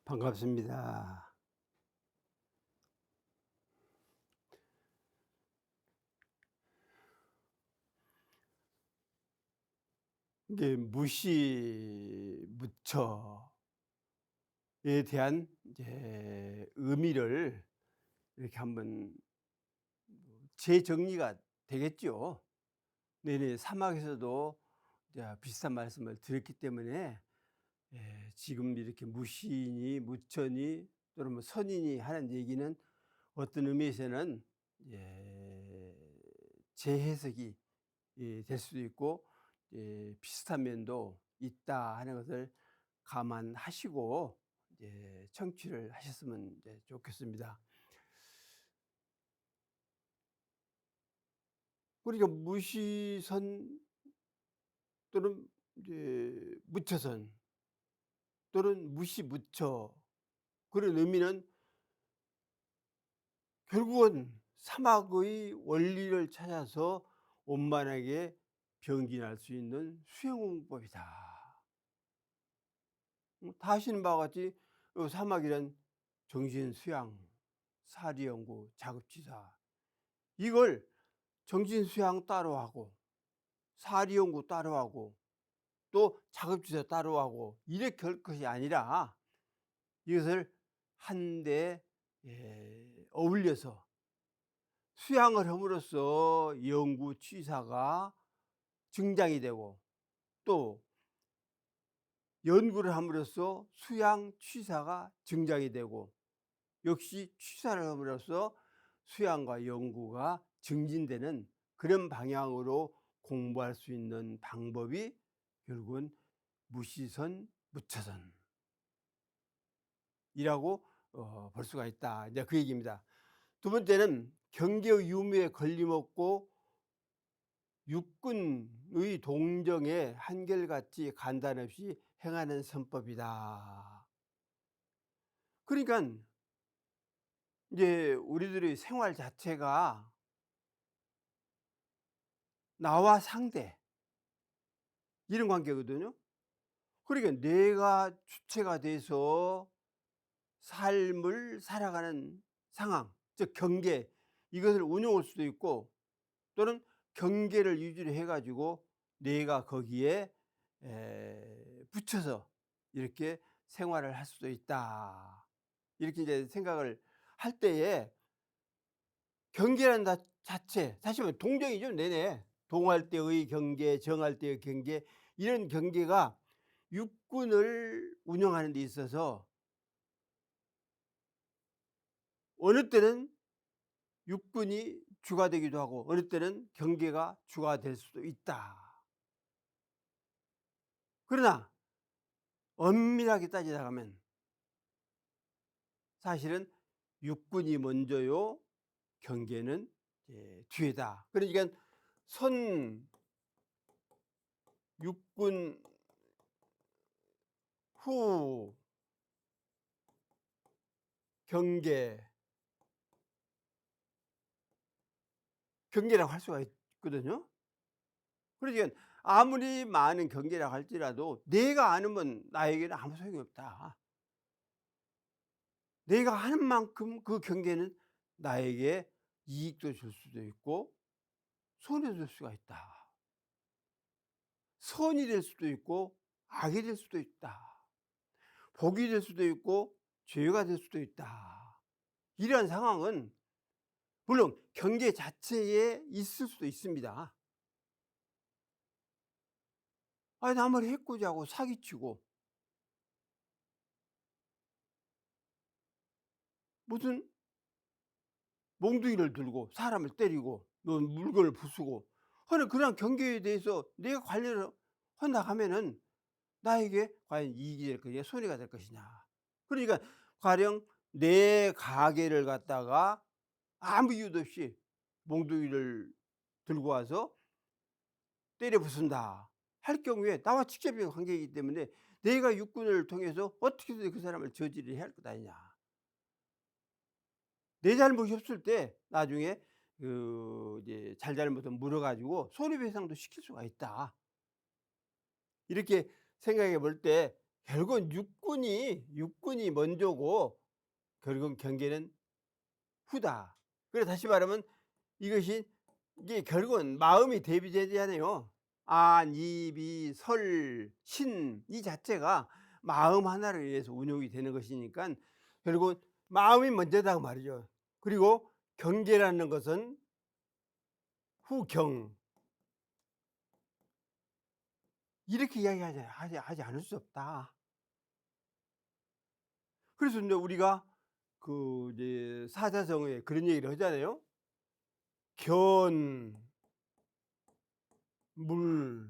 반갑습니다. 이게 무시, 무처에 대한 이제 의미를 이렇게 한번 재정리가 되겠죠. 네네. 사막에서도 이제 비슷한 말씀을 드렸기 때문에 지금 이렇게 무시니 무처니 또는 뭐 선이니 하는 얘기는 어떤 의미에서는 재해석이 될 수도 있고 비슷한 면도 있다 하는 것을 감안하시고 이제 청취를 하셨으면 이제 좋겠습니다. 그러니까 무시선 또는 이제 무처선 또는 무시무처, 그런 의미는 결국은 사막의 원리를 찾아서 원만하게 병진할 수 있는 수행공법이다. 다 아시는 바와 같이 사막이란 정신 수양, 사리 연구, 자급지사, 이걸 정신 수양 따로 하고 사리 연구 따로 하고 또 자급지사 따로 하고 이렇게 할 것이 아니라 이것을 한데 어울려서 수양을 함으로써 연구 취사가 증장이 되고 또 연구를 함으로써 수양 취사가 증장이 되고 역시 취사를 함으로써 수양과 연구가 증진되는 그런 방향으로 공부할 수 있는 방법이 결국은 무시선 무처선이라고 볼 수가 있다. 이제 그 얘기입니다. 두 번째는 경계의 유무에 걸림없고 육군의 동정에 한결같이 간단없이 행하는 선법이다. 그러니까 이제 우리들의 생활 자체가 나와 상대 이런 관계거든요. 그러니까 내가 주체가 돼서 삶을 살아가는 상황, 즉 경계, 이것을 운용할 수도 있고 또는 경계를 유지를 해 가지고 내가 거기에 붙여서 이렇게 생활을 할 수도 있다. 이렇게 이제 생각을 할 때에 경계라는 자체, 사실 은 동정이죠. 내내 동할 때의 경계, 정할 때의 경계, 이런 경계가 육군을 운영하는 데 있어서 어느 때는 육군이 주가 되기도 하고 어느 때는 경계가 주가 될 수도 있다. 그러나 엄밀하게 따지자면 사실은 육군이 먼저요, 경계는 뒤에다. 그러니까 선 육군 후 경계라고 할 수가 있거든요. 그러니까 아무리 많은 경계라고 할지라도 내가 아는 나에게는 아무 소용이 없다. 내가 하는 만큼 그 경계는 나에게 이익도 줄 수도 있고 손해도 줄 수가 있다. 선이 될 수도 있고 악이 될 수도 있다. 복이 될 수도 있고 죄가 될 수도 있다. 이러한 상황은 물론 경계 자체에 있을 수도 있습니다. 남을 해코지하고 사기치고 무슨 몽둥이를 들고 사람을 때리고 물건을 부수고 하는 그런 경계에 대해서 내가 관리를 해 나가면은 나에게 과연 이익이 될 것이냐 손해가 될 것이냐. 그러니까 가령 내 가게를 갖다가 아무 이유도 없이 몽둥이를 들고 와서 때려 부순다 할 경우에 나와 직접적인 관계이기 때문에 내가 육군을 통해서 어떻게든 그 사람을 저지를 해야 할 것 아니냐. 내 잘못이 없을 때 나중에 이제 잘잘못을 물어 가지고 손해배상도 시킬 수가 있다. 이렇게 생각해 볼 때 결국은 육군이 먼저고 결국은 경계는 후다. 그래서 다시 말하면 이게 결국은 마음이 대비되잖아요. 안, 이, 비, 설, 신 이 자체가 마음 하나를 위해서 운용이 되는 것이니까 결국은 마음이 먼저다 그 말이죠. 그리고 경계라는 것은 후경 이렇게 하지 않을 수 없다. 그래서 이제 우리가 이제 사자성어에 그런 얘기를 하잖아요. 견, 물,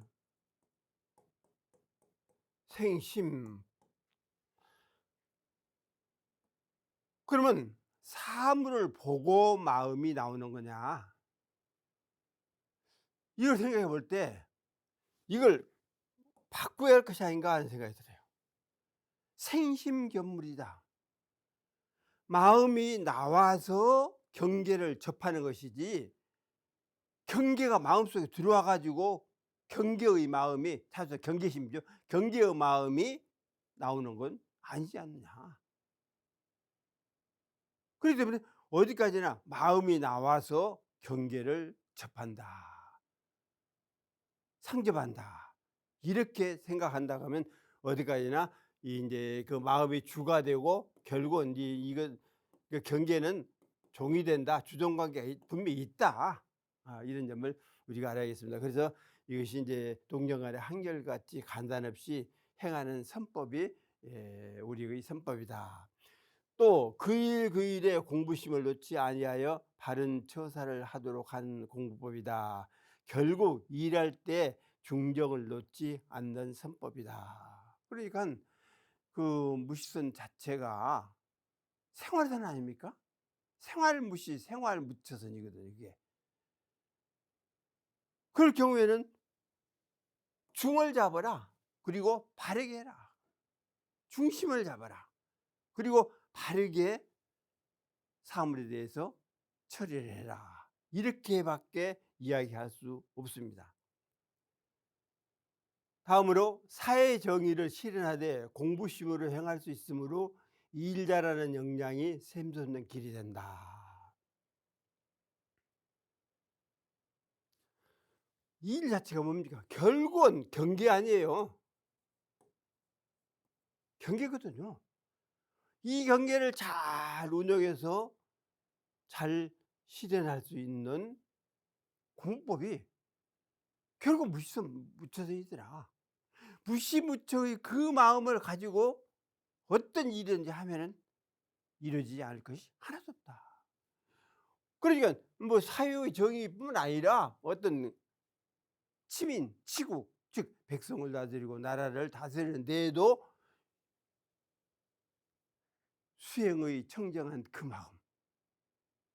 생심. 그러면 사물을 보고 마음이 나오는 거냐? 이걸 생각해 볼 때 이걸 바꿔야 할 것이 아닌가 하는 생각이 들어요. 생심견물이다. 마음이 나와서 경계를 접하는 것이지 경계가 마음속에 들어와 가지고 경계의 마음이 사실 경계심이죠. 경계의 마음이 나오는 건 아니지 않느냐. 그렇기 때문에 어디까지나 마음이 나와서 경계를 접한다. 상접한다. 이렇게 생각한다고 하면 어디까지나 인제 그 마음이 주가 되고 결국은 인제 이건 그 경계는 종이 된다. 주종 관계가 분명히 있다. 이런 점을 우리가 알아야겠습니다. 그래서 이것이 인제 동정간에 한결같이 간단없이 행하는 선법이 우리의 선법이다. 또 그 일 그 일에 공부심을 놓지 아니하여 바른 처사를 하도록 한 공부법이다. 결국 일할 때 중정을 놓지 않는 선법이다. 그러니깐 그 무시선 자체가 생활선 아닙니까? 생활무시, 생활무처선이거든요 이게. 그럴 경우에는 중을 잡아라. 그리고 바르게 해라. 중심을 잡아라. 그리고 바르게 사물에 대해서 처리를 해라. 이렇게밖에 이야기할 수 없습니다. 다음으로 사회 정의를 실현하되 공부심으로 행할 수 있으므로 일 잘하는 역량이 샘솟는 길이 된다. 일 자체가 뭡니까? 결국은 경계 아니에요. 경계거든요. 이 경계를 잘 운영해서 잘 실현할 수 있는 공법이 결국 무처선이더라. 무시무처의 그 마음을 가지고 어떤 일이든지 하면은 이루어지지 않을 것이 하나도 없다. 그러니까 뭐 사회의 정의뿐만 아니라 어떤 치민, 치국, 즉 백성을 다스리고 나라를 다스리는 데에도 수행의 청정한 그 마음,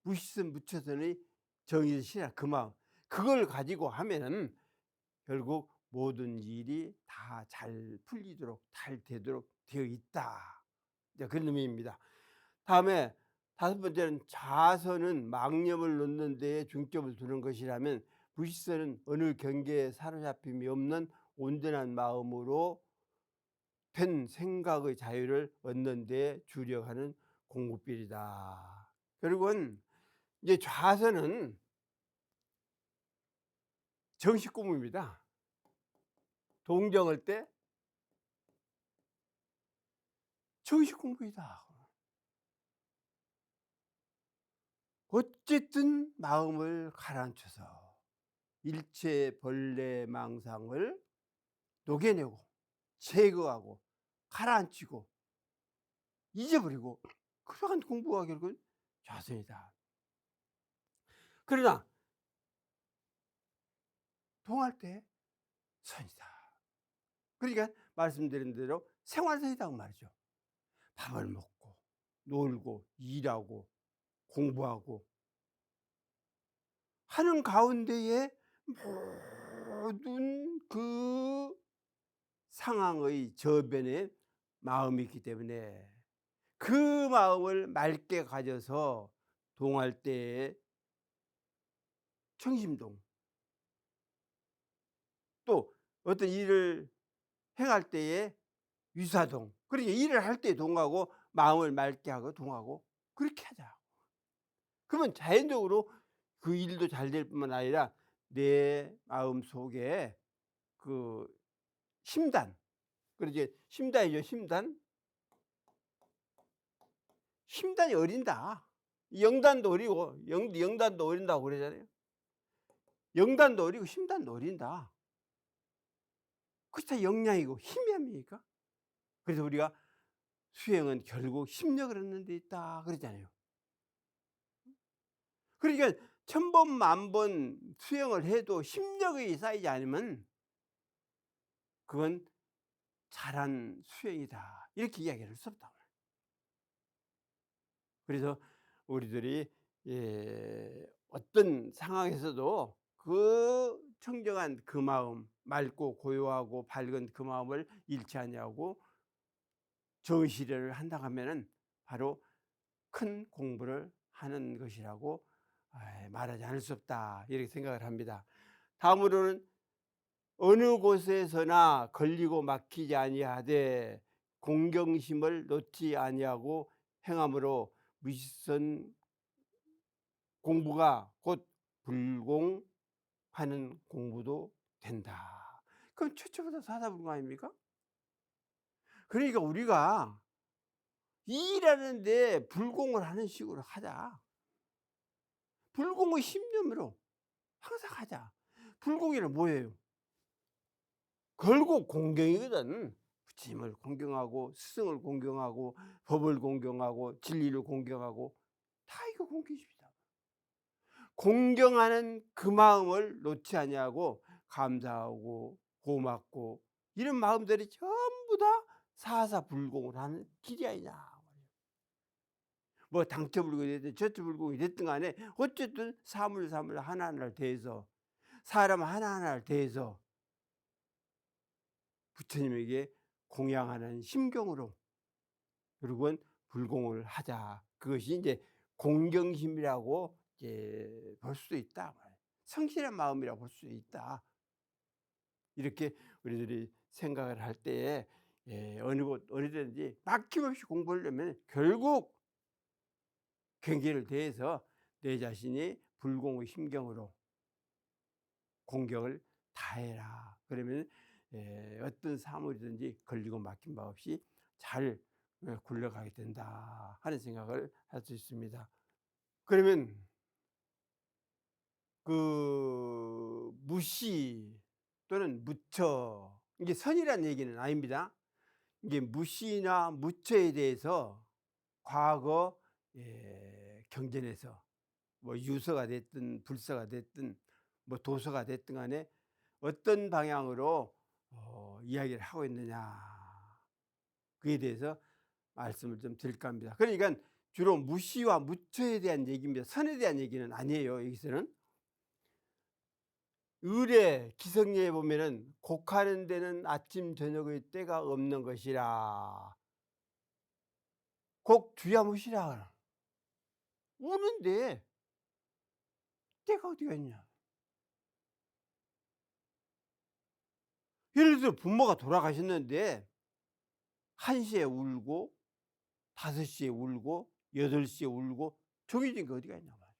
무시선 무처선의 정의를 실현한 그 마음, 그걸 가지고 하면은 결국 모든 일이 다 잘 풀리도록 잘 되도록 되어 있다. 이제 그런 의미입니다. 다음에 다섯 번째는 자선은 망념을 놓는 데에 중점을 두는 것이라면 무시선은 어느 경계에 사로잡힘이 없는 온전한 마음으로 된 생각의 자유를 얻는 데 주력하는 공부비이다. 결국은 이제 좌선은 정식 공부입니다. 동정할 때 정식 공부이다. 어쨌든 마음을 가라앉혀서 일체 벌레 망상을 녹여내고 제거하고 가라앉히고 잊어버리고 그러한 공부가 결국은 좌선이다. 그러나 동할 때 선이다. 그러니까 말씀드린 대로 생활선이라고 말이죠. 밥을 먹고 놀고 일하고 공부하고 하는 가운데에 모든 그 상황의 저변에 마음이 있기 때문에 그 마음을 맑게 가져서 동할 때에 청심동 또 어떤 일을 행할 때에 유사동. 그러니까 일을 할 때 동하고 마음을 맑게 하고 동하고 그렇게 하자. 그러면 자연적으로 그 일도 잘 될 뿐만 아니라 내 마음속에 그 심단, 그러지 심단이죠, 심단. 심단이 어린다. 영단도 어리고 영단도 어린다고 그러잖아요. 영단도 어리고 심단도 어린다. 그게 다 영양이고 힘이 아닙니까? 그래서 우리가 수행은 결국 심력을 얻는 데 있다 그러잖아요. 그러니까 1000번 만번 수행을 해도 심력이 쌓이지 않으면 그건 잘한 수행이다 이렇게 이야기할 수 없다. 그래서 우리들이 어떤 상황에서도 그 청정한 그 마음, 맑고 고요하고 밝은 그 마음을 잃지 아니하고 정시를 한다 하면은 바로 큰 공부를 하는 것이라고 말하지 않을 수 없다 이렇게 생각을 합니다. 다음으로는 어느 곳에서나 걸리고 막히지 아니하되 공경심을 놓지 아니하고 행함으로 무시선 공부가 곧 불공하는 공부도 된다. 그럼 최초부터 사사불공 아닙니까? 그러니까 우리가 일하는데 불공을 하는 식으로 하자. 불공의 신념으로 항상 하자. 불공이란 뭐예요? 결국 공경이거든. 부처님을 공경하고 스승을 공경하고 법을 공경하고 진리를 공경하고 다 이거 공경입니다. 공경하는 그 마음을 놓지 아니하고 감사하고 고맙고 이런 마음들이 전부 다 사사불공을 하는 길이 아니냐. 뭐 당처불공이 됐든 저처불공이 됐든 간에 어쨌든 사물 하나하나를 대해서 사람 하나하나를 대해서 부처님에게 공양하는 심경으로 결국은 불공을 하자. 그것이 이제 공경심이라고 이제 볼 수도 있다. 성실한 마음이라고 볼 수 있다. 이렇게 우리들이 생각을 할 때에 어느 곳 어디든지 막힘없이 공부하려면 결국 경계를 대해서 내 자신이 불공의 심경으로 공경을 다해라. 그러면 어떤 사물이든지 걸리고 막힌 바 없이 잘 굴러가게 된다 하는 생각을 할 수 있습니다. 그러면 그 무시 또는 무처, 이게 선이라는 얘기는 아닙니다. 이게 무시나 무처에 대해서 과거 경전에서 뭐 유서가 됐든 불서가 됐든 뭐 도서가 됐든 간에 어떤 방향으로 이야기를 하고 있느냐, 그에 대해서 말씀을 좀 드릴까 합니다. 그러니까 주로 무시와 무처에 대한 얘기입니다. 선에 대한 얘기는 아니에요. 여기서는 을의 기성예에 보면은 곡하는 데는 아침 저녁의 때가 없는 것이라. 곡 주야무시라. 우는데 때가 어디가 있냐. 예를 들어 부모가 돌아가셨는데 1시에 울고 5시에 울고 8시에 울고 정해진 게 어디가 있냐 말이야.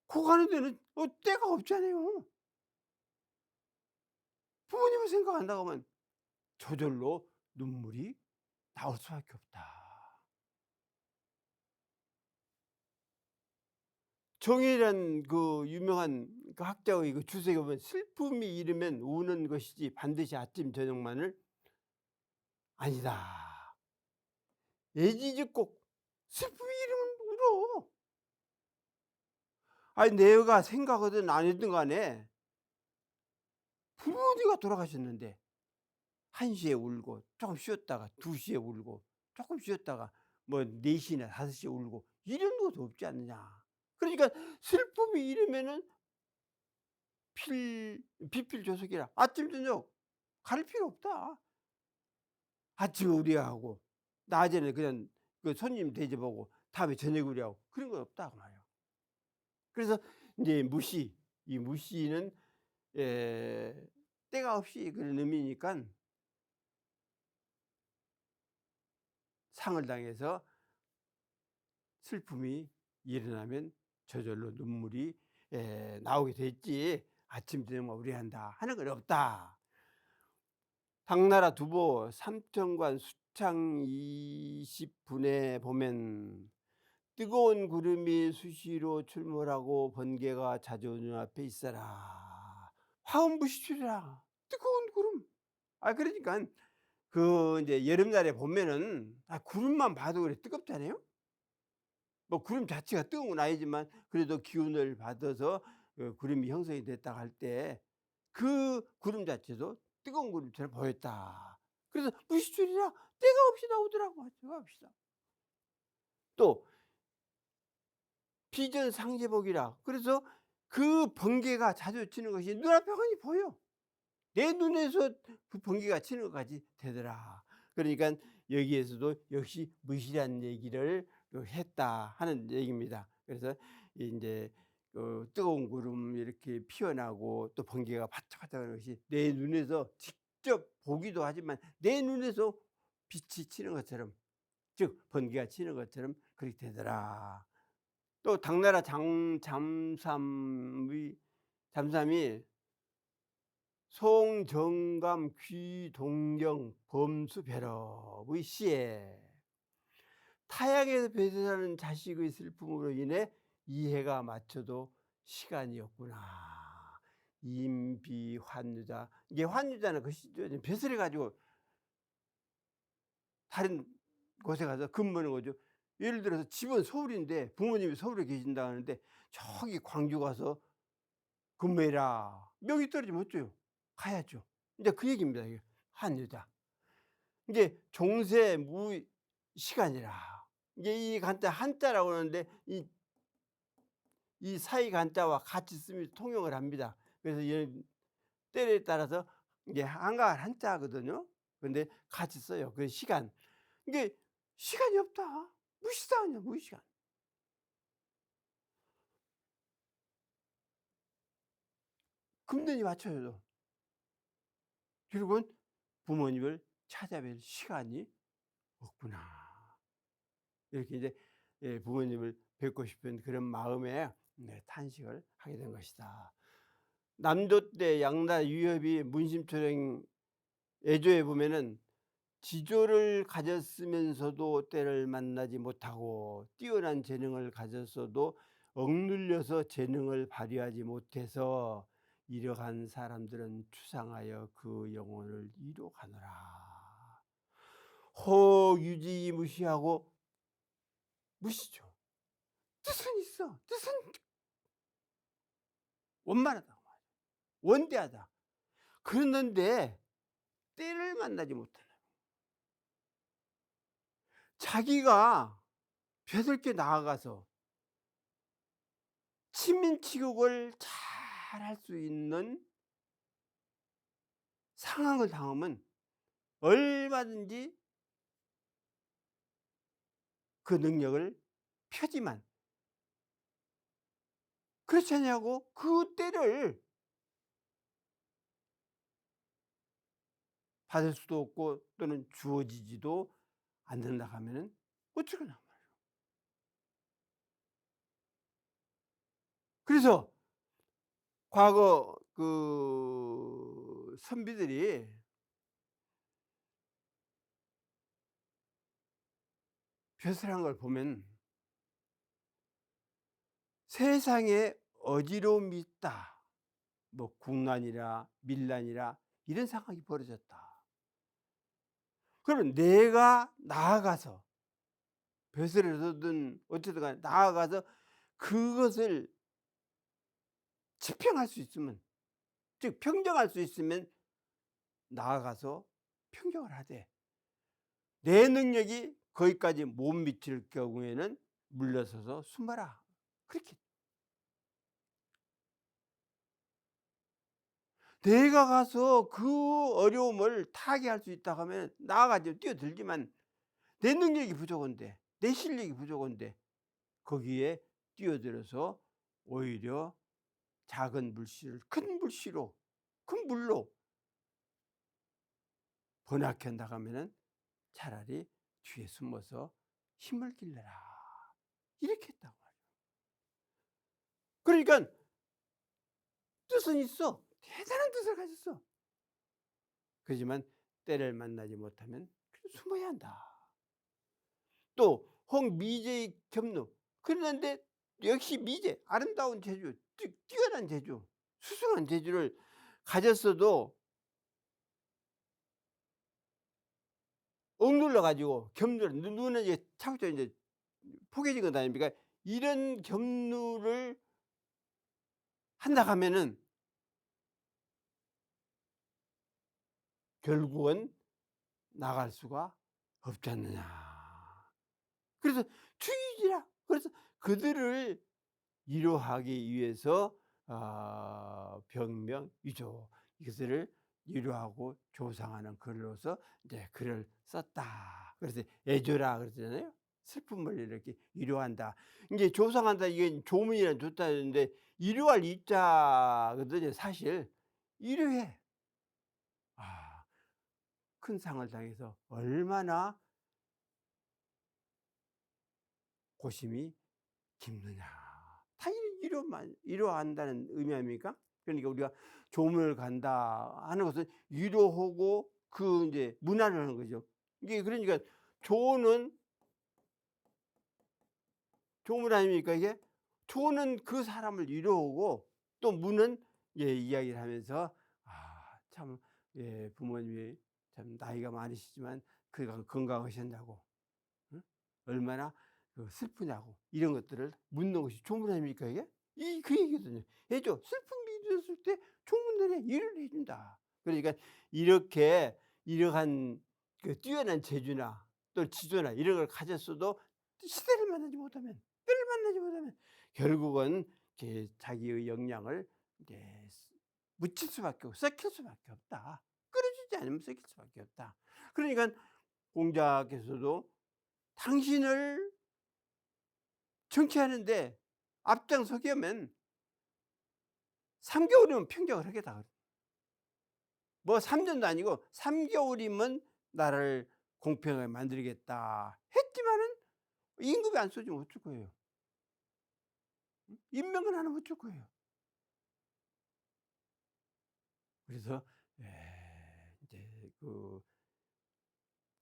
곡하는 데는 때가 없잖아요. 부모님을 생각한다고 하면 저절로 눈물이 나올 수밖에 없다. 정의란 그 유명한 그 학자의 그 주석에 보면 슬픔이 이르면 우는 것이지 반드시 아침 저녁만을 아니다. 애지직곡 슬픔이 이르면 울어. 아니 내가 생각하든 아니든 간에 부모님가 돌아가셨는데 1시에 울고 조금 쉬었다가 2시에 울고 조금 쉬었다가 뭐 4시나 5시에 울고 이런 것도 없지 않느냐. 그러니까 슬픔이 이러면은 비필조속이라 아침 저녁 가릴 필요 없다. 아침에 우리하고 낮에는 그냥 그 손님 대접하고 다음에 저녁에 우리하고 그런 건 없다 그 말이야. 그래서 이제 무시, 이 무시는 때가 없이 그런 의미니까 상을 당해서 슬픔이 일어나면 저절로 눈물이 나오게 됐지, 아침 저녁만 우려한다 하는 건 없다. 당나라 두보 삼천관 수창 20분에 보면 뜨거운 구름이 수시로 출몰하고 번개가 자주 눈앞에 있어라. 화엄부시추라. 뜨거운 구름. 그러니까 그 이제 여름날에 보면은 구름만 봐도 그래 뜨겁잖아요. 뭐 구름 자체가 뜨거운 건 아니지만 그래도 기운을 받아서 구름이 형성이 됐다 할 때 그 구름 자체도 뜨거운 구름처럼 보였다. 그래서 부시추리라 때가 없이 나오더라고. 때가 없이. 또 비전상제복이라, 그래서 그 번개가 자주 치는 것이 눈앞에 훤히 보여. 내 눈에서 그 번개가 치는 것까지 되더라. 그러니까 여기에서도 역시 무시란 얘기를 했다 하는 얘기입니다. 그래서 이제 뜨거운 구름 이렇게 피어나고 또 번개가 바짝바짝하는 것이 내 눈에서 직접 보기도 하지만 내 눈에서 빛이 치는 것처럼, 즉 번개가 치는 것처럼 그렇게 되더라. 또 당나라 잠삼이 송정감 귀동경 범수배럽의 시에 타향에서 배설하는 자식의 슬픔으로 인해 이해가 맞춰도 시간이 없구나. 임비환유자. 이게 환유자는 그 배설해 가지고 다른 곳에 가서 근무하는 거죠. 예를 들어서 집은 서울인데 부모님이 서울에 계신다 하는데 저기 광주 가서 근무해라. 명이 떨어지면 어쩌요? 가야죠. 이제 그 얘기입니다. 이게 환유자. 이게 종세무시간이라. 이게 이 간자 한자라고 하는데 이 사이 간자와 같이 쓰면 통용을 합니다. 그래서 이 때에 따라서 이게 한가할 한자거든요. 근데 같이 써요. 그 시간. 이게 시간이 없다. 무시다. 무시간. 금전이 맞춰요. 결국은 부모님을 찾아뵐 시간이 없구나. 이렇게 이제 부모님을 뵙고 싶은 그런 마음에 탄식을 하게 된 것이다. 남조 때 양나 유협이 문심초령 애조에 보면은 지조를 가졌으면서도 때를 만나지 못하고 뛰어난 재능을 가졌어도 억눌려서 재능을 발휘하지 못해서 이러한 사람들은 추상하여 그 영혼을 이로 가노라. 호유지 무시하고, 무시죠. 뜻은 있어. 뜻은 원만하다. 원대하다. 그랬는데 때를 만나지 못하는, 자기가 벼슬게 나아가서 친민치국을 잘 할 수 있는 상황을 당하면 얼마든지 그 능력을 펴지만, 그렇지 않냐고 그 때를 받을 수도 없고 또는 주어지지도 않는다 하면은 어쩌겠나 말이에요. 그래서 과거 그 선비들이 벼슬한 걸 보면 세상에 어지러움이 있다. 뭐 국난이라 밀란이라 이런 상황이 벌어졌다. 그러면 내가 나아가서 벼슬에서든 어쨌든 간에 나아가서 그것을 치평할 수 있으면, 즉 평정할 수 있으면 나아가서 평정을 하되, 내 능력이 거기까지 못 미칠 경우에는 물러서서 숨어라. 그렇게 내가 가서 그 어려움을 타개할 수 있다 하면 나아가지 뛰어들지만 내 능력이 부족한데, 내 실력이 부족한데 거기에 뛰어들어서 오히려 작은 물씨를 큰 물씨로, 큰 물로 번학해 나가면은 차라리 뒤에 숨어서 힘을 길러라. 이렇게 했다고 말이에요. 그러니까 뜻은 있어. 대단한 뜻을 가졌어. 그렇지만 때를 만나지 못하면 숨어야 한다. 또 홍미제의 겸로. 그런데 역시 미제, 아름다운 재주, 뛰어난 재주, 수승한 재주를 가졌어도 억눌러 가지고 겸손, 눈은 이제 차곡차곡 이제 포개진 것 아닙니까? 이런 겸루를 한다 하면은 결국은 나갈 수가 없지 않느냐. 그래서 추이지라. 그래서 그들을 위로하기 위해서 병명 위조, 이것을 위로하고 조상하는 글로서 이제 글을 썼다. 그래서 애조라 그러잖아요. 슬픔을 이렇게 위로한다. 이제 조상한다, 이게 조문이란 좋다 했는데 위로할 이자거든요. 사실 위로해. 큰 상을 당해서 얼마나 고심이 깊느냐. 다 위로한다는 의미 아닙니까? 그러니까 우리가 조문을 간다 하는 것은 위로하고 그 이제 문화를 하는 거죠. 이게 그러니까 조는 조문 아닙니까 이게? 조는 그 사람을 위로하고 또 문은 예 이야기를 하면서 참 예 부모님이 참 나이가 많으시지만 그가 건강하셨냐고, 응? 얼마나 슬프냐고, 이런 것들을 묻는 것이 조문 아닙니까 이게? 그 얘기거든요. 해줘. 슬픔이 있었을 때 조문을 해. 일을 해준다. 그러니까 이렇게 이러한 그 뛰어난 재주나 또 지조나 이런 걸 가졌어도 시대를 만나지 못하면, 때를 만나지 못하면 결국은 자기의 역량을 이제 묻힐 수밖에 없고 썩힐 수밖에 없다. 끌어주지 않으면 썩힐 수밖에 없다. 그러니까 공자께서도 당신을 정치하는데 앞장서려면 3개월이면 평정을 하겠다. 뭐 3년도 아니고 3개월이면 나를 공평하게 만들겠다 했지만은 임금이 안 써주면 어쩔 거예요? 임명을 안 하면 어쩔 거예요? 그래서 이제 그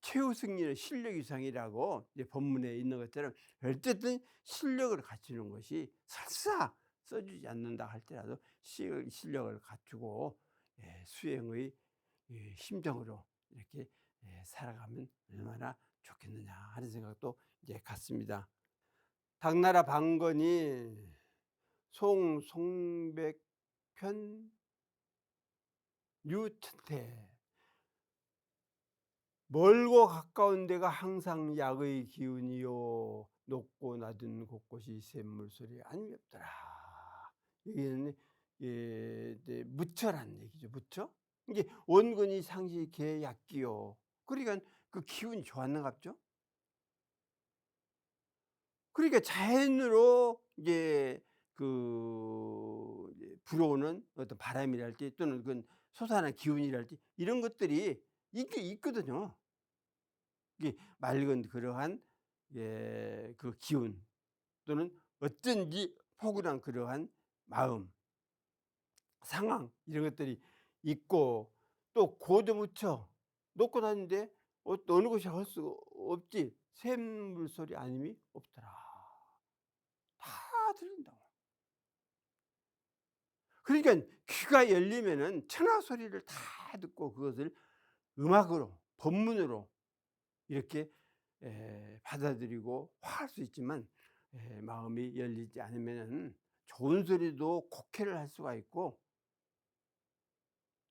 최후 승리는 실력 이상이라고 이제 본문에 있는 것처럼 어쨌든 실력을 갖추는 것이 설사 써주지 않는다 할지라도 실력을 갖추고 수행의 심정으로 이렇게 살아가면 얼마나 좋겠느냐 하는 생각도 이제 갖습니다. 당나라 방건이 송백편 유천태, 멀고 가까운 데가 항상 약의 기운이요 높고 낮은 곳곳이 샘물소리 아니었더라. 여기는 이제 무처란 얘기죠. 무처. 이게 원근이 상시 개 약기요. 그러니까 그 기운이 좋았는갑죠. 그러니까 자연으로 이제 이제 불어오는 어떤 바람이랄지 또는 그 솟아난 기운이랄지 이런 것들이 있거든요. 이게 맑은 그러한 그 기운 또는 어쩐지 포근한 그러한 마음, 상황 이런 것들이 있고, 또 고도무쳐 놓고 다니는데 어느 것이 할 수 없지. 샘물 소리 아님이 없더라. 다 들린다고. 그러니까 귀가 열리면은 천하 소리를 다 듣고 그것을 음악으로 법문으로 이렇게 받아들이고 화할 수 있지만 마음이 열리지 않으면은 좋은 소리도 곡해를 할 수가 있고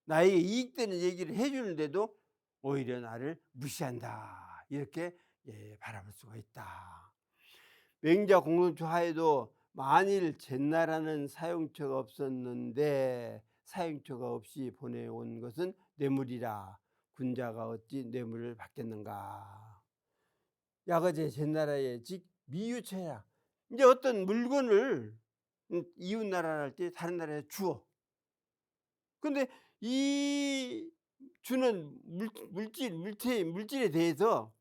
나에게 이익되는 얘기를 해 주는데도 오히려 나를 무시한다. 이렇게 바라볼 수가 있다. 맹자 공론초 하에도 만일 잿나라는 사용처가 없었는데 사용처가 없이 보내온 것은 뇌물이라 군자가 어찌 뇌물을 받겠는가. 야거제 잿나라에 즉 미유처야. 이제 어떤 물건을 이웃 나라 할 때 다른 나라에 주어. 근데 이 주는 물질에 대해서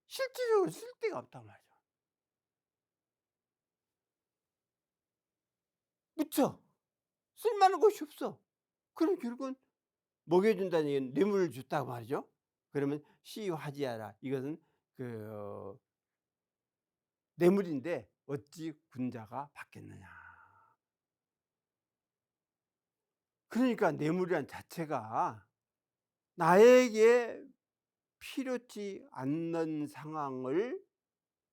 실질적으로 쓸 데가 없단 말이죠. 그쵸? 쓸만한 것이 없어. 그럼 결국은 먹여 준다는 얘기는 뇌물을 줬다고 말이죠. 그러면 시유하지하라. 이것은 그 뇌물인데 어찌 군자가 받겠느냐. 그러니까 뇌물이란 자체가 나에게 필요치 않는 상황을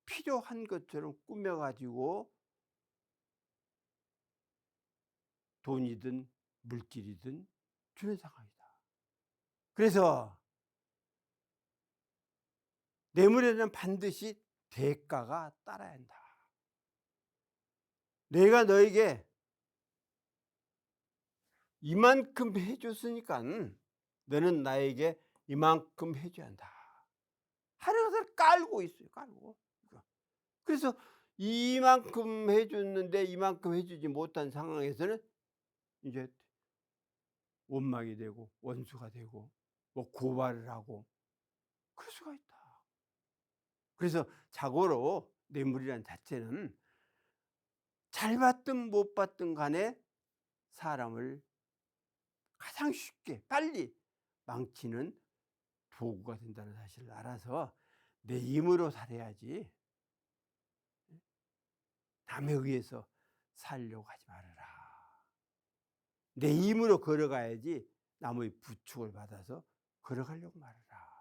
필요한 것처럼 꾸며 가지고 돈이든 물질이든 주는 상황이다. 그래서 뇌물에는 반드시 대가가 따라야 한다. 내가 너에게 이만큼 해 줬으니깐 너는 나에게 이만큼 해 줘야 한다 하는 것을 깔고 있어요, 깔고. 그래서 이만큼 해 줬는데 이만큼 해 주지 못한 상황에서는 이제 원망이 되고 원수가 되고 뭐 고발을 하고 그럴 수가 있다. 그래서 자고로 뇌물이란 자체는 잘 받든 못 받든 간에 사람을 가장 쉽게 빨리 망치는 도구가 된다는 사실을 알아서 내 힘으로 살아야지 남에 의해서 살려고 하지 말아라. 내 힘으로 걸어가야지 남의 부축을 받아서 걸어가려고 말아라.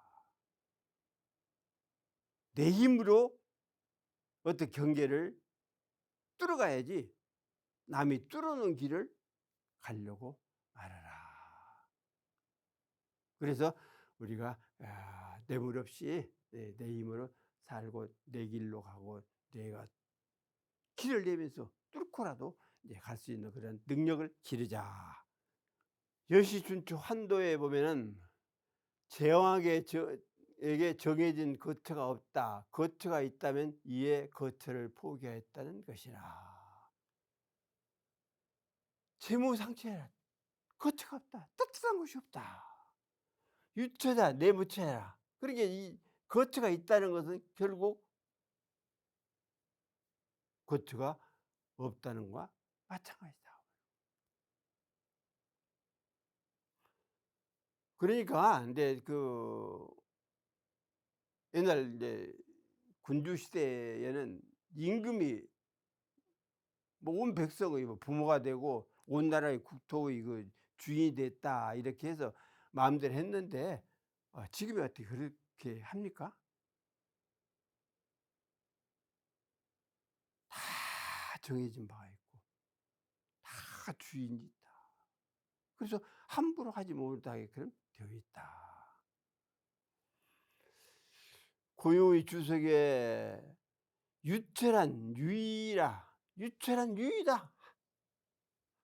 내 힘으로 어떤 경계를 뚫어가야지 남이 뚫어놓은 길을 가려고 말아라. 그래서 우리가 뇌물 없이 내 힘으로 살고 내 길로 가고 내가 길을 내면서 뚫고라도 갈 수 있는 그런 능력을 기르자. 여시준초 환도에 보면은 제왕에게 정해진 거처가 없다. 거처가 있다면 이에 거처를 포기하였다는 것이라. 재무상체라. 거처가 없다. 뜻한 것이 없다. 유처자 내무처라. 그러니까 이 거처가 있다는 것은 결국 거처가 없다는 것과 마찬가지다. 그러니까 이제 그 옛날 이제 군주 시대에는 임금이 뭐 온 백성의 뭐 부모가 되고 온 나라의 국토의 그 주인이 됐다 이렇게 해서 마음대로 했는데 지금이 어떻게 그렇게 합니까? 다 정해진 바가 있고 다 주인이 있다. 그래서 함부로 하지 못하게끔 되어 있다. 고요의 주석에 유철한 유의라. 유철한 유의다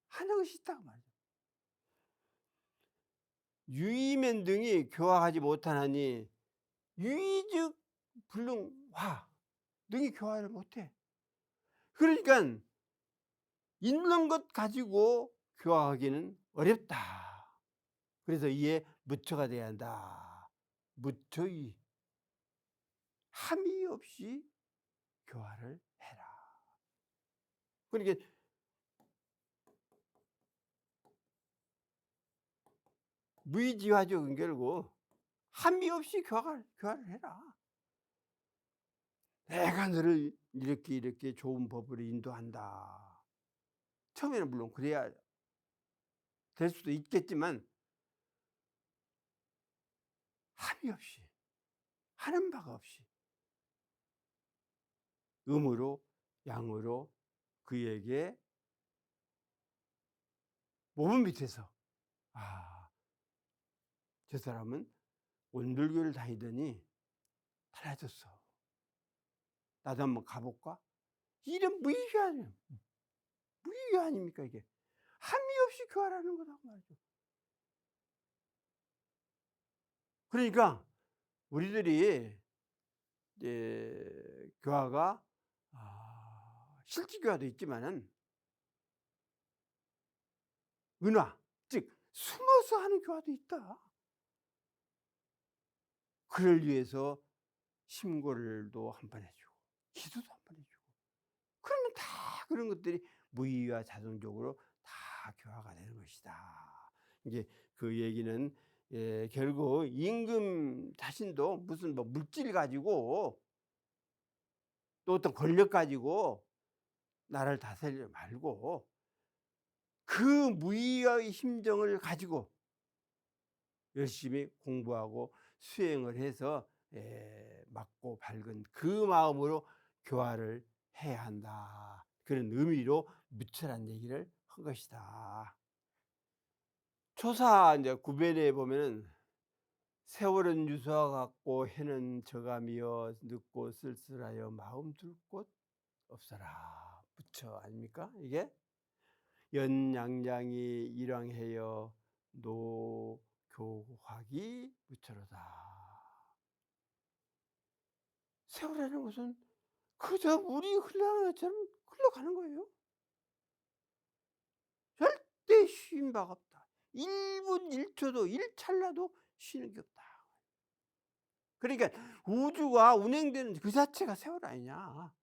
하는 것이 있다고 말이죠. 유의면 등이 교화하지 못하나니 유의즉 불능화 등이 교화를 못해. 그러니까 있는 것 가지고 교화하기는 어렵다. 그래서 이에 무처가 돼야 한다. 무처의 함이 없이 교화를 해라. 그러니까 무의지화적 결국 함이 없이 교화를 해라. 내가 너를 이렇게 좋은 법으로 인도한다. 처음에는 물론 그래야 될 수도 있겠지만 함이 없이 하는 바가 없이 음으로 양으로 그에게 몸을 밑에서 저 사람은 온불교를 다니더니 달라졌어. 나도 한번 가볼까? 이런 무의교 아닙니까 이게? 함이 없이 교화라는 거라고 말이죠. 그러니까 우리들이 이제 교화가 실제 교화도 있지만은 은화 즉 숨어서 하는 교화도 있다. 그를 위해서 심고를도 한 번 해 주고 기도도 한 번 해 주고, 그러면 다 그런 것들이 무의와 자동적으로 다 교화가 되는 것이다. 이제 그 얘기는 결국 임금 자신도 무슨 뭐 물질 가지고 또 어떤 권력 가지고 나라를 다스리지 말고 그 무의의 심정을 가지고 열심히 공부하고 수행을 해서 맑고 밝은 그 마음으로 교화를 해야 한다. 그런 의미로 무처란 얘기를 한 것이다. 초사 이제 구변에 보면은 세월은 유서와 같고 해는 저감이여 늦고 쓸쓸하여 마음 둘 곳 없어라. 부처 아닙니까 이게? 연양장이 일왕해여 노교화기 부처로다. 세월이라는 것은 그저 물이 흘러가는 것처럼 흘러가는 거예요. 절대 쉰 바가 없다. 1분 1초도 1찰나도 쉬는 게 없다. 그러니까 우주가 운행되는 그 자체가 세월 아니냐.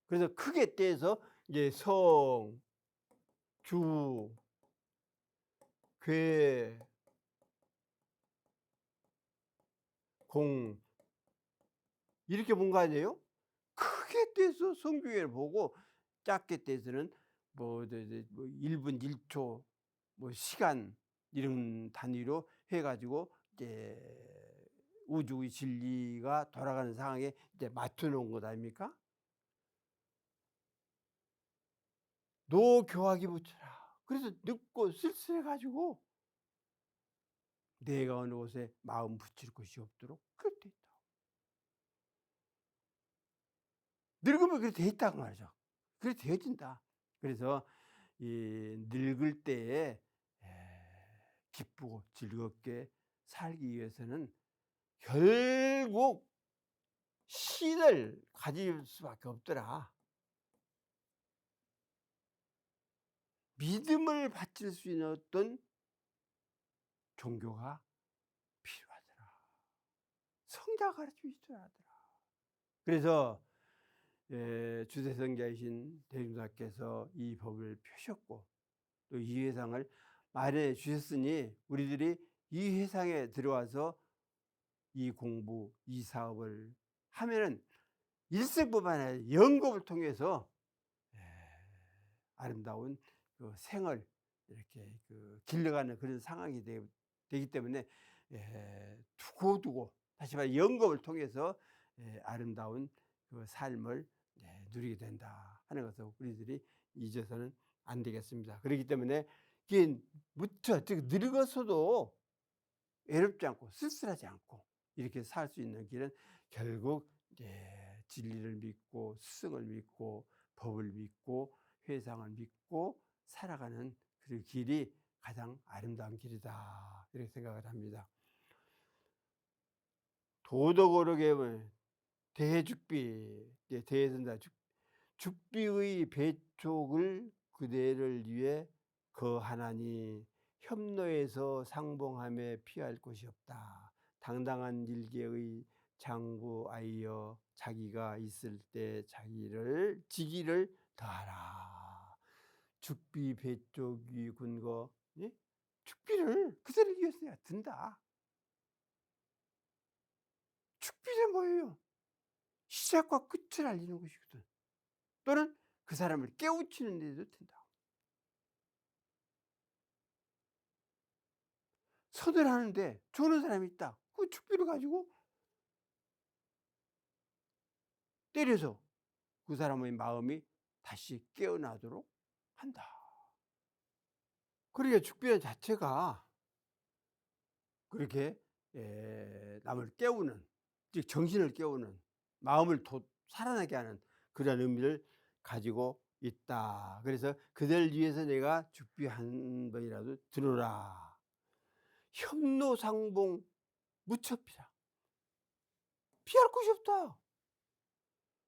그래서 크게 떼서 이제 성, 주, 괴, 공 이렇게 본 거 아니에요? 크게 떼서 성경을 보고 작게 떼서는 뭐 1분 1초 뭐 시간 이런 단위로 해 가지고 이제 우주의 진리가 돌아가는 상황에 이제 맞춰 놓은 것 아닙니까? 노교하기 부처라. 그래서 늙고 쓸쓸해 가지고 내가 어느 곳에 마음 붙일 곳이 없도록 그렇게 돼 있다. 늙으면 그렇게 돼 있다고 말이죠. 그렇게 되어진다. 그래서 이 늙을 때에 기쁘고 즐겁게 살기 위해서는 결국 신을 가질 수밖에 없더라. 믿음을 바칠 수 있는 어떤 종교가 필요하더라. 성자가 가르쳐 있어야 하더라. 그래서 주세성자이신 대중사께서 이 법을 펴셨고 또 이 회상을 마련해 주셨으니 우리들이 이 회상에 들어와서 이 공부, 이 사업을 하면은 일생뿐만 아니라 영겁을 통해서 아름다운 그 생을 이렇게 그 길러가는 그런 상황이 되기 때문에 두고두고 다시 말해 영겁을 통해서 아름다운 그 삶을 누리게 된다 하는 것을 우리들이 잊어서는 안 되겠습니다. 그렇기 때문에 이게 무척 늙어서도 외롭지 않고 쓸쓸하지 않고 이렇게 살 수 있는 길은 결국 진리를 믿고 스승을 믿고 법을 믿고 회상을 믿고 살아가는 그 길이 가장 아름다운 길이다 이렇게 생각을 합니다. 도덕어록에 보면 대죽비, 대선자 죽비의 배촉을 그대를 위해 거하나니 협노에서 상봉함에 피할 곳이 없다. 당당한 일개의 장구아이여 자기가 있을 때 자기를 지기를 더하라. 죽비 배쪽이 군거 죽비를 그대를 위해서야 든다. 죽비는 뭐예요? 시작과 끝을 알리는 것이거든. 또는 그 사람을 깨우치는 데도 된다. 선을 하는데 조는 사람이 있다. 그 죽비를 가지고 때려서 그 사람의 마음이 다시 깨어나도록 한다. 그러니까 죽비 자체가 그렇게 남을 깨우는, 즉 정신을 깨우는, 마음을 살아나게 하는 그런 의미를 가지고 있다. 그래서 그들 위해서 내가 죽비 한 번이라도 들어라. 협노상봉 무척피라. 피할 곳이 없다.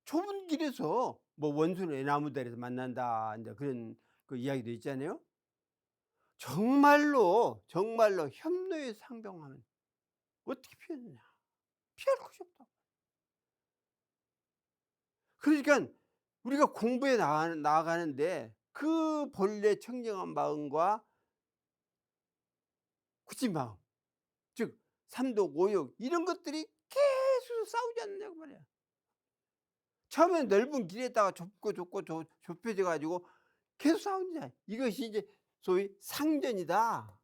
좁은 길에서 뭐 원수는 애나무다리에서 만난다 이제 그런 그 이야기도 있잖아요. 정말로 협노에 상봉하면 어떻게 피하느냐. 피할 곳이 없다. 그러니깐 우리가 공부에 나아가는데 그 본래 청정한 마음과 굳은 마음, 즉 삼독, 오욕 이런 것들이 계속 싸우지 않느냐고 말이야. 처음엔 넓은 길에다가 좁혀져 가지고 계속 싸우냐. 이것이 이제 소위 상전이다.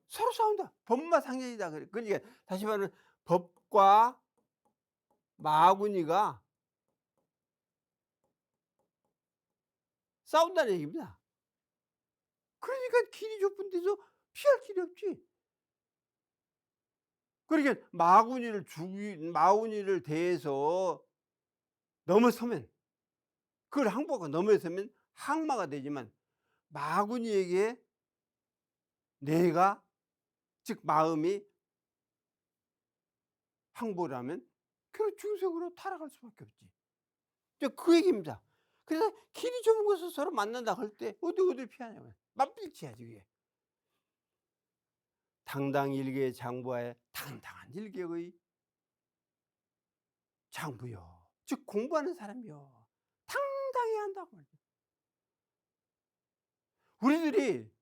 서로 싸운다. 법마 상전이다. 그러니까 다시 말하면 법과 마구니가 싸운다는 얘기입니다. 그러니까 길이 좁은 데서 피할 길이 없지. 그러니까 마구니를 대해서 넘어서면, 그걸 항복하고 넘어서면 항마가 되지만, 마구니에게 내가, 즉 마음이 항복을 하면 그 중생으로 타락할 수밖에 없지. 이제 그 얘기입니다. 그래서 길이 좁은 곳에서 서로 만난다 할 때 어디를 피하냐고요. 맞불치야지 그게. 당당일개의 장부하에 당당한 일개의 장부요. 즉 공부하는 사람이요. 당당해야 한다고 말이야. 우리들이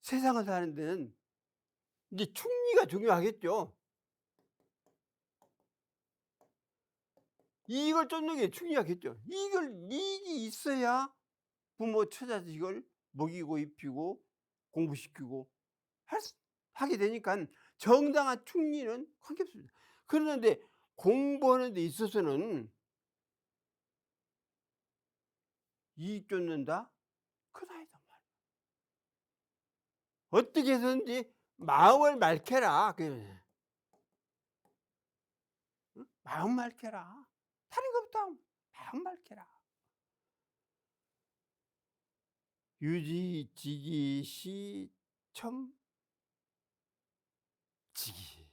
세상을 사는 데는 이제 충리가 중요하겠죠. 이익을 쫓는 게 중요하겠죠. 이익이 있어야 부모 처자식을 먹이고 입히고 공부시키고 하게 되니까 정당한 충리는 관계없습니다. 그런데 공부하는 데 있어서는 이익 쫓는다? 그건 아니다 말이야. 어떻게 해서든지 마음을 맑혀라. 응? 마음 맑혀라. 다른 것보다 마음 맑혀라. 유지, 지기, 시, 첨, 지기.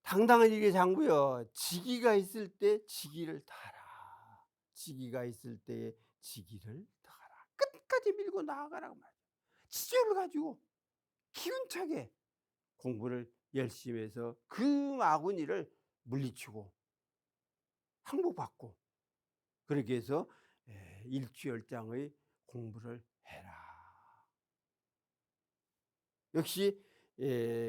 당당한 일개 장부여. 지기가 있을 때 지기를 다하라. 지기가 있을 때 지기를 다하라. 끝까지 밀고 나아가라고 말이야. 지혜를 가지고 기운차게 공부를 열심히 해서 그 마구니를 물리치고 항복받고, 그렇게 해서 일취월장의 공부를 해라. 역시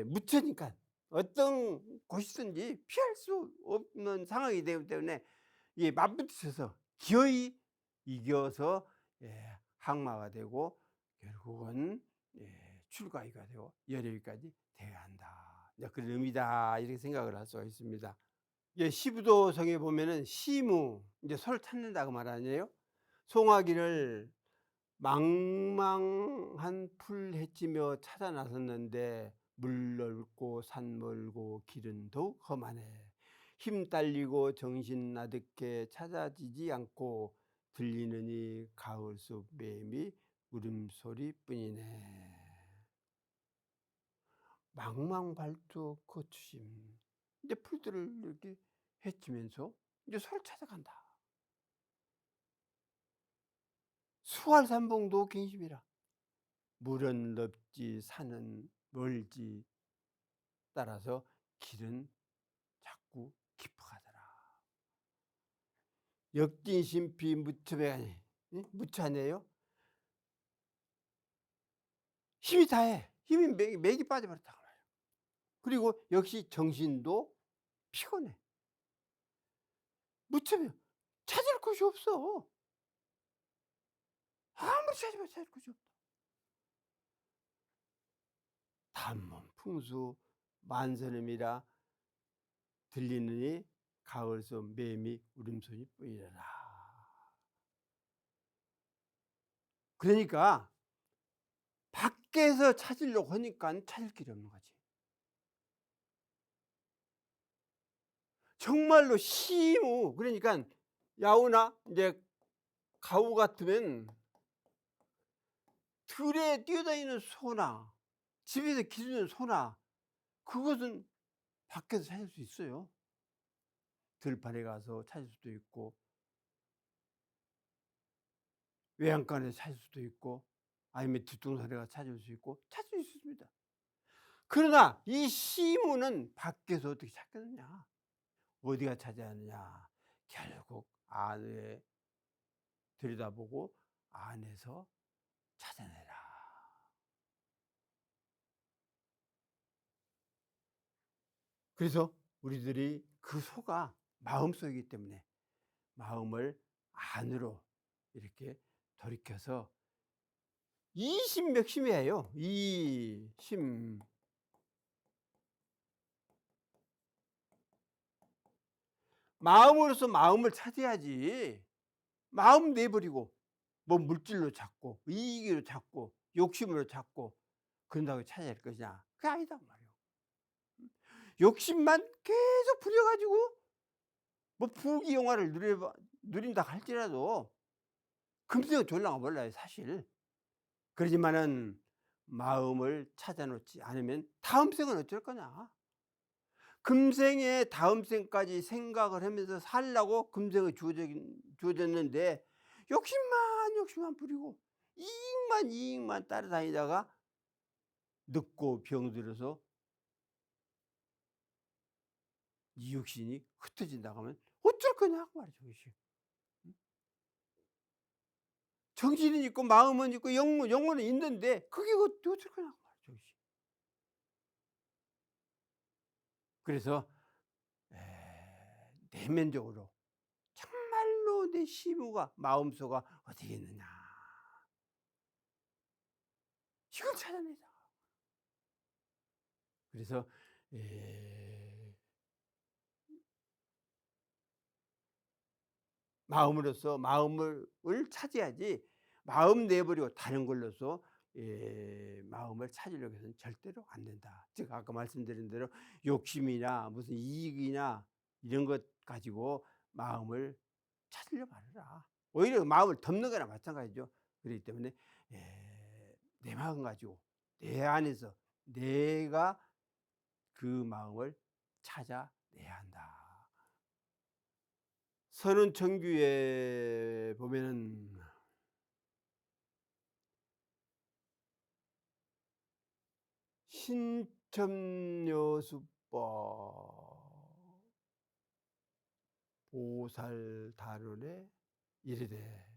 무처니까 어떤 곳이든지 피할 수 없는 상황이 되기 때문에 맞붙어서 기어이 이겨서 항마가 되고 결국은 출가의가 되고 열애의까지 돼야 한다. 그런 의미다, 이렇게 생각을 할 수가 있습니다. 시부도성에 보면은 시무, 이제 소를 찾는다고 말 아니에요? 송아기를 망망한 풀 헤치며 찾아 나섰는데 물 넓고 산 멀고 길은 더욱 험하네. 힘 딸리고 정신 나득해 찾아지지 않고 들리느니 가을 숲 매미 울음소리뿐이네. 망망발톱 거추심. 이제 풀들을 이렇게 헤치면서 이제 서로 찾아간다. 수활산봉도 갱심이라. 물은 넓지 산은 멀지 따라서 길은 자꾸 깊어가더라. 역진심피 무처배하니, 무처하네요. 힘이 다해. 힘이 맥이 빠져버렸다. 그리고 역시 정신도 피곤해. 무처배 찾을 곳이 없어. 아무리 찾아봐도 찾을 곳이 없다. 단문 풍수 만선음이라 들리느니 가을서 매미 울음소리 뿐이라. 그러니까 밖에서 찾으려고 하니까 찾을 길이 없는 거지. 정말로 시무, 그러니까 야우나 이제 가우 같으면 들에 뛰어다니는 소나 집에서 기르는 소나, 그것은 밖에서 찾을 수 있어요. 들판에 가서 찾을 수도 있고 외양간에서 찾을 수도 있고 아니면 뒷동산에가 찾을 수 있고 찾을 수 있습니다. 그러나 이 시무는 밖에서 어떻게 찾겠느냐? 어디가 찾아야 하느냐? 결국 안에 들여다보고 안에서 찾아내라. 그래서 우리들이 그 소가 마음속이기 때문에 마음을 안으로 이렇게 돌이켜서 이심맥심이에요. 이심. 마음으로서 마음을 찾아야지. 마음 내버리고 뭐 물질로 찾고 이익으로 찾고 욕심으로 찾고 그런다고 찾아야 할 것이냐? 그게 아니단 말이에요. 욕심만 계속 부려 가지고 뭐 부귀영화를 누린다 할지라도 금세가 졸라가 몰라요 사실. 그러지만은 마음을 찾아 놓지 않으면 다음 생은 어쩔 거냐. 금생에 다음 생까지 생각을 하면서 살라고 금생이 주어졌는데 욕심만 부리고 이익만 따라다니다가 늙고 병들어서 이 육신이 흩어진다고 하면 어쩔 거냐고 말이죠. 이것이. 정신은 있고 마음은 있고 영혼은 있는데 그게 어쩔 거냐고 말이죠. 이것이. 그래서 내면적으로 정말로 내 시무가 마음속가 어디 있느냐 이걸 찾아내자. 그래서 마음으로서 마음을 찾아야지 마음 내버리고 다른 걸로서 마음을 찾으려고 해서는 절대로 안 된다. 즉 아까 말씀드린 대로 욕심이나 무슨 이익이나 이런 것 가지고 마음을 찾으려 말아라. 오히려 마음을 덮는 거나 마찬가지죠. 그렇기 때문에 내 마음 가지고 내 안에서 내가 그 마음을 찾아내야 한다. 선운청규에 보면은 신첨요수법 보살다론에 이르되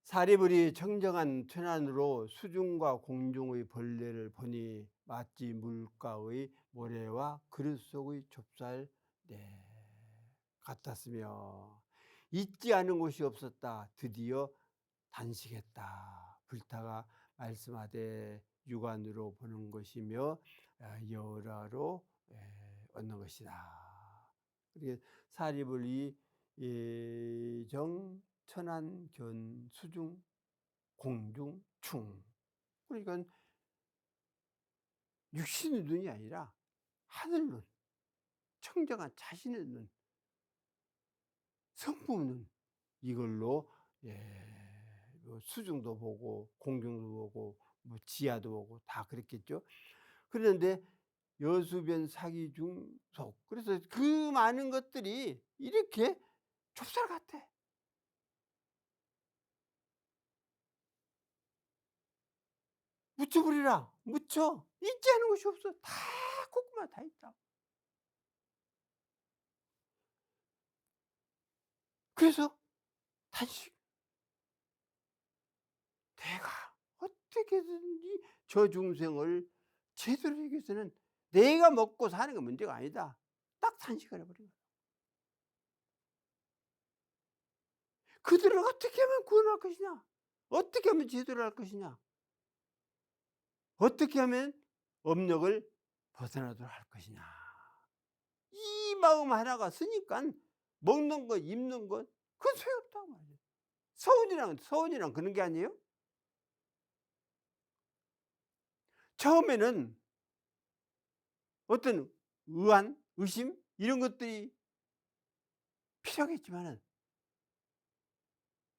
사리불이 청정한 천안으로 수중과 공중의 벌레를 보니 마치 물가의 모래와 그릇 속의 좁쌀 같았으며 잊지 않은 곳이 없었다. 드디어 단식했다. 불타가 말씀하되 육안으로 보는 것이며 열화로 얻는 것이다. 그렇게 사리불이 정 천안 견 수중 공중 충 그러니까 육신의 눈이 아니라 하늘눈 청정한 자신의 눈 성품 눈 이걸로 뭐 수중도 보고 공중도 보고 뭐 지하도 보고 다 그랬겠죠. 그런데 여수변 사기중속 그래서 그 많은 것들이 이렇게 좁쌀 같아. 묻혀버리라. 묻혀. 있지 않은 것이 없어. 다 콧구멍 다 있다. 그래서 단식. 내가 어떻게든지 저 중생을 제대로 하기 위해서는 내가 먹고 사는 게 문제가 아니다. 딱 단식을 해버린 거야. 그들을 어떻게 하면 구원할 것이냐? 어떻게 하면 제대로 할 것이냐? 어떻게 하면 업력을 벗어나도록 할 것이냐? 이 마음 하나가 쓰니까 먹는 것, 입는 것, 그건 소용없다고 말이에요. 서운이랑 그런 게 아니에요? 처음에는 어떤 의안, 의심, 이런 것들이 필요하겠지만은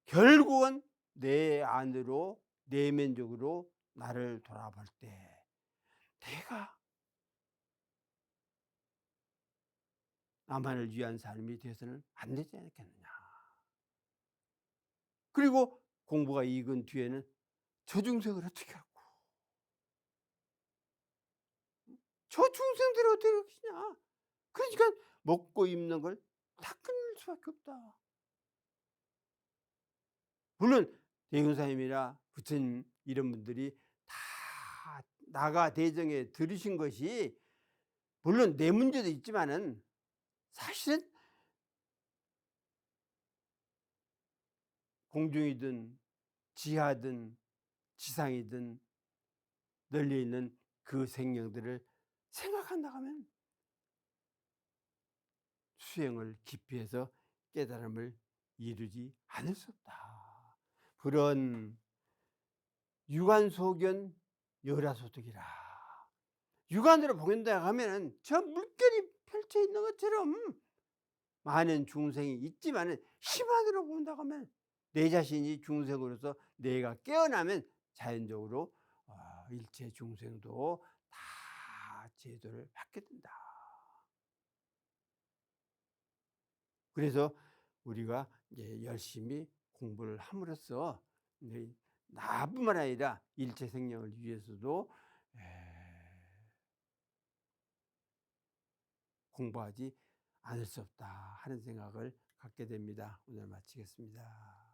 결국은 내 안으로 내면적으로 나를 돌아볼 때 내가 나만을 위한 삶이 되어서는 안 되지 않겠느냐. 그리고 공부가 익은 뒤에는 저 중생을 어떻게 하고 저 중생들을 어떻게 그러냐. 그러니까 먹고 입는 걸 다 끊을 수밖에 없다. 물론 대금사님이나 부처님 이런 분들이 다 나가 대정에 들으신 것이 물론 내 문제도 있지만은 사실은 공중이든 지하든 지상이든 널려 있는 그 생명들을 생각한다고 하면 수행을 깊이 해서 깨달음을 이루지 않을 수 없다. 그런 유관소견 열하소득이라. 육안으로 보인다 하면은 저 물결이 펼쳐 있는 것처럼 많은 중생이 있지만은 힘안으로 본다고 하면 내 자신이 중생으로서 내가 깨어나면 자연적으로 일체 중생도 다 제도를 받게 된다. 그래서 우리가 이제 열심히 공부를 함으로써 이제 나뿐만 아니라 일체 생명을 위해서도 공부하지 않을 수 없다 하는 생각을 갖게 됩니다. 오늘 마치겠습니다.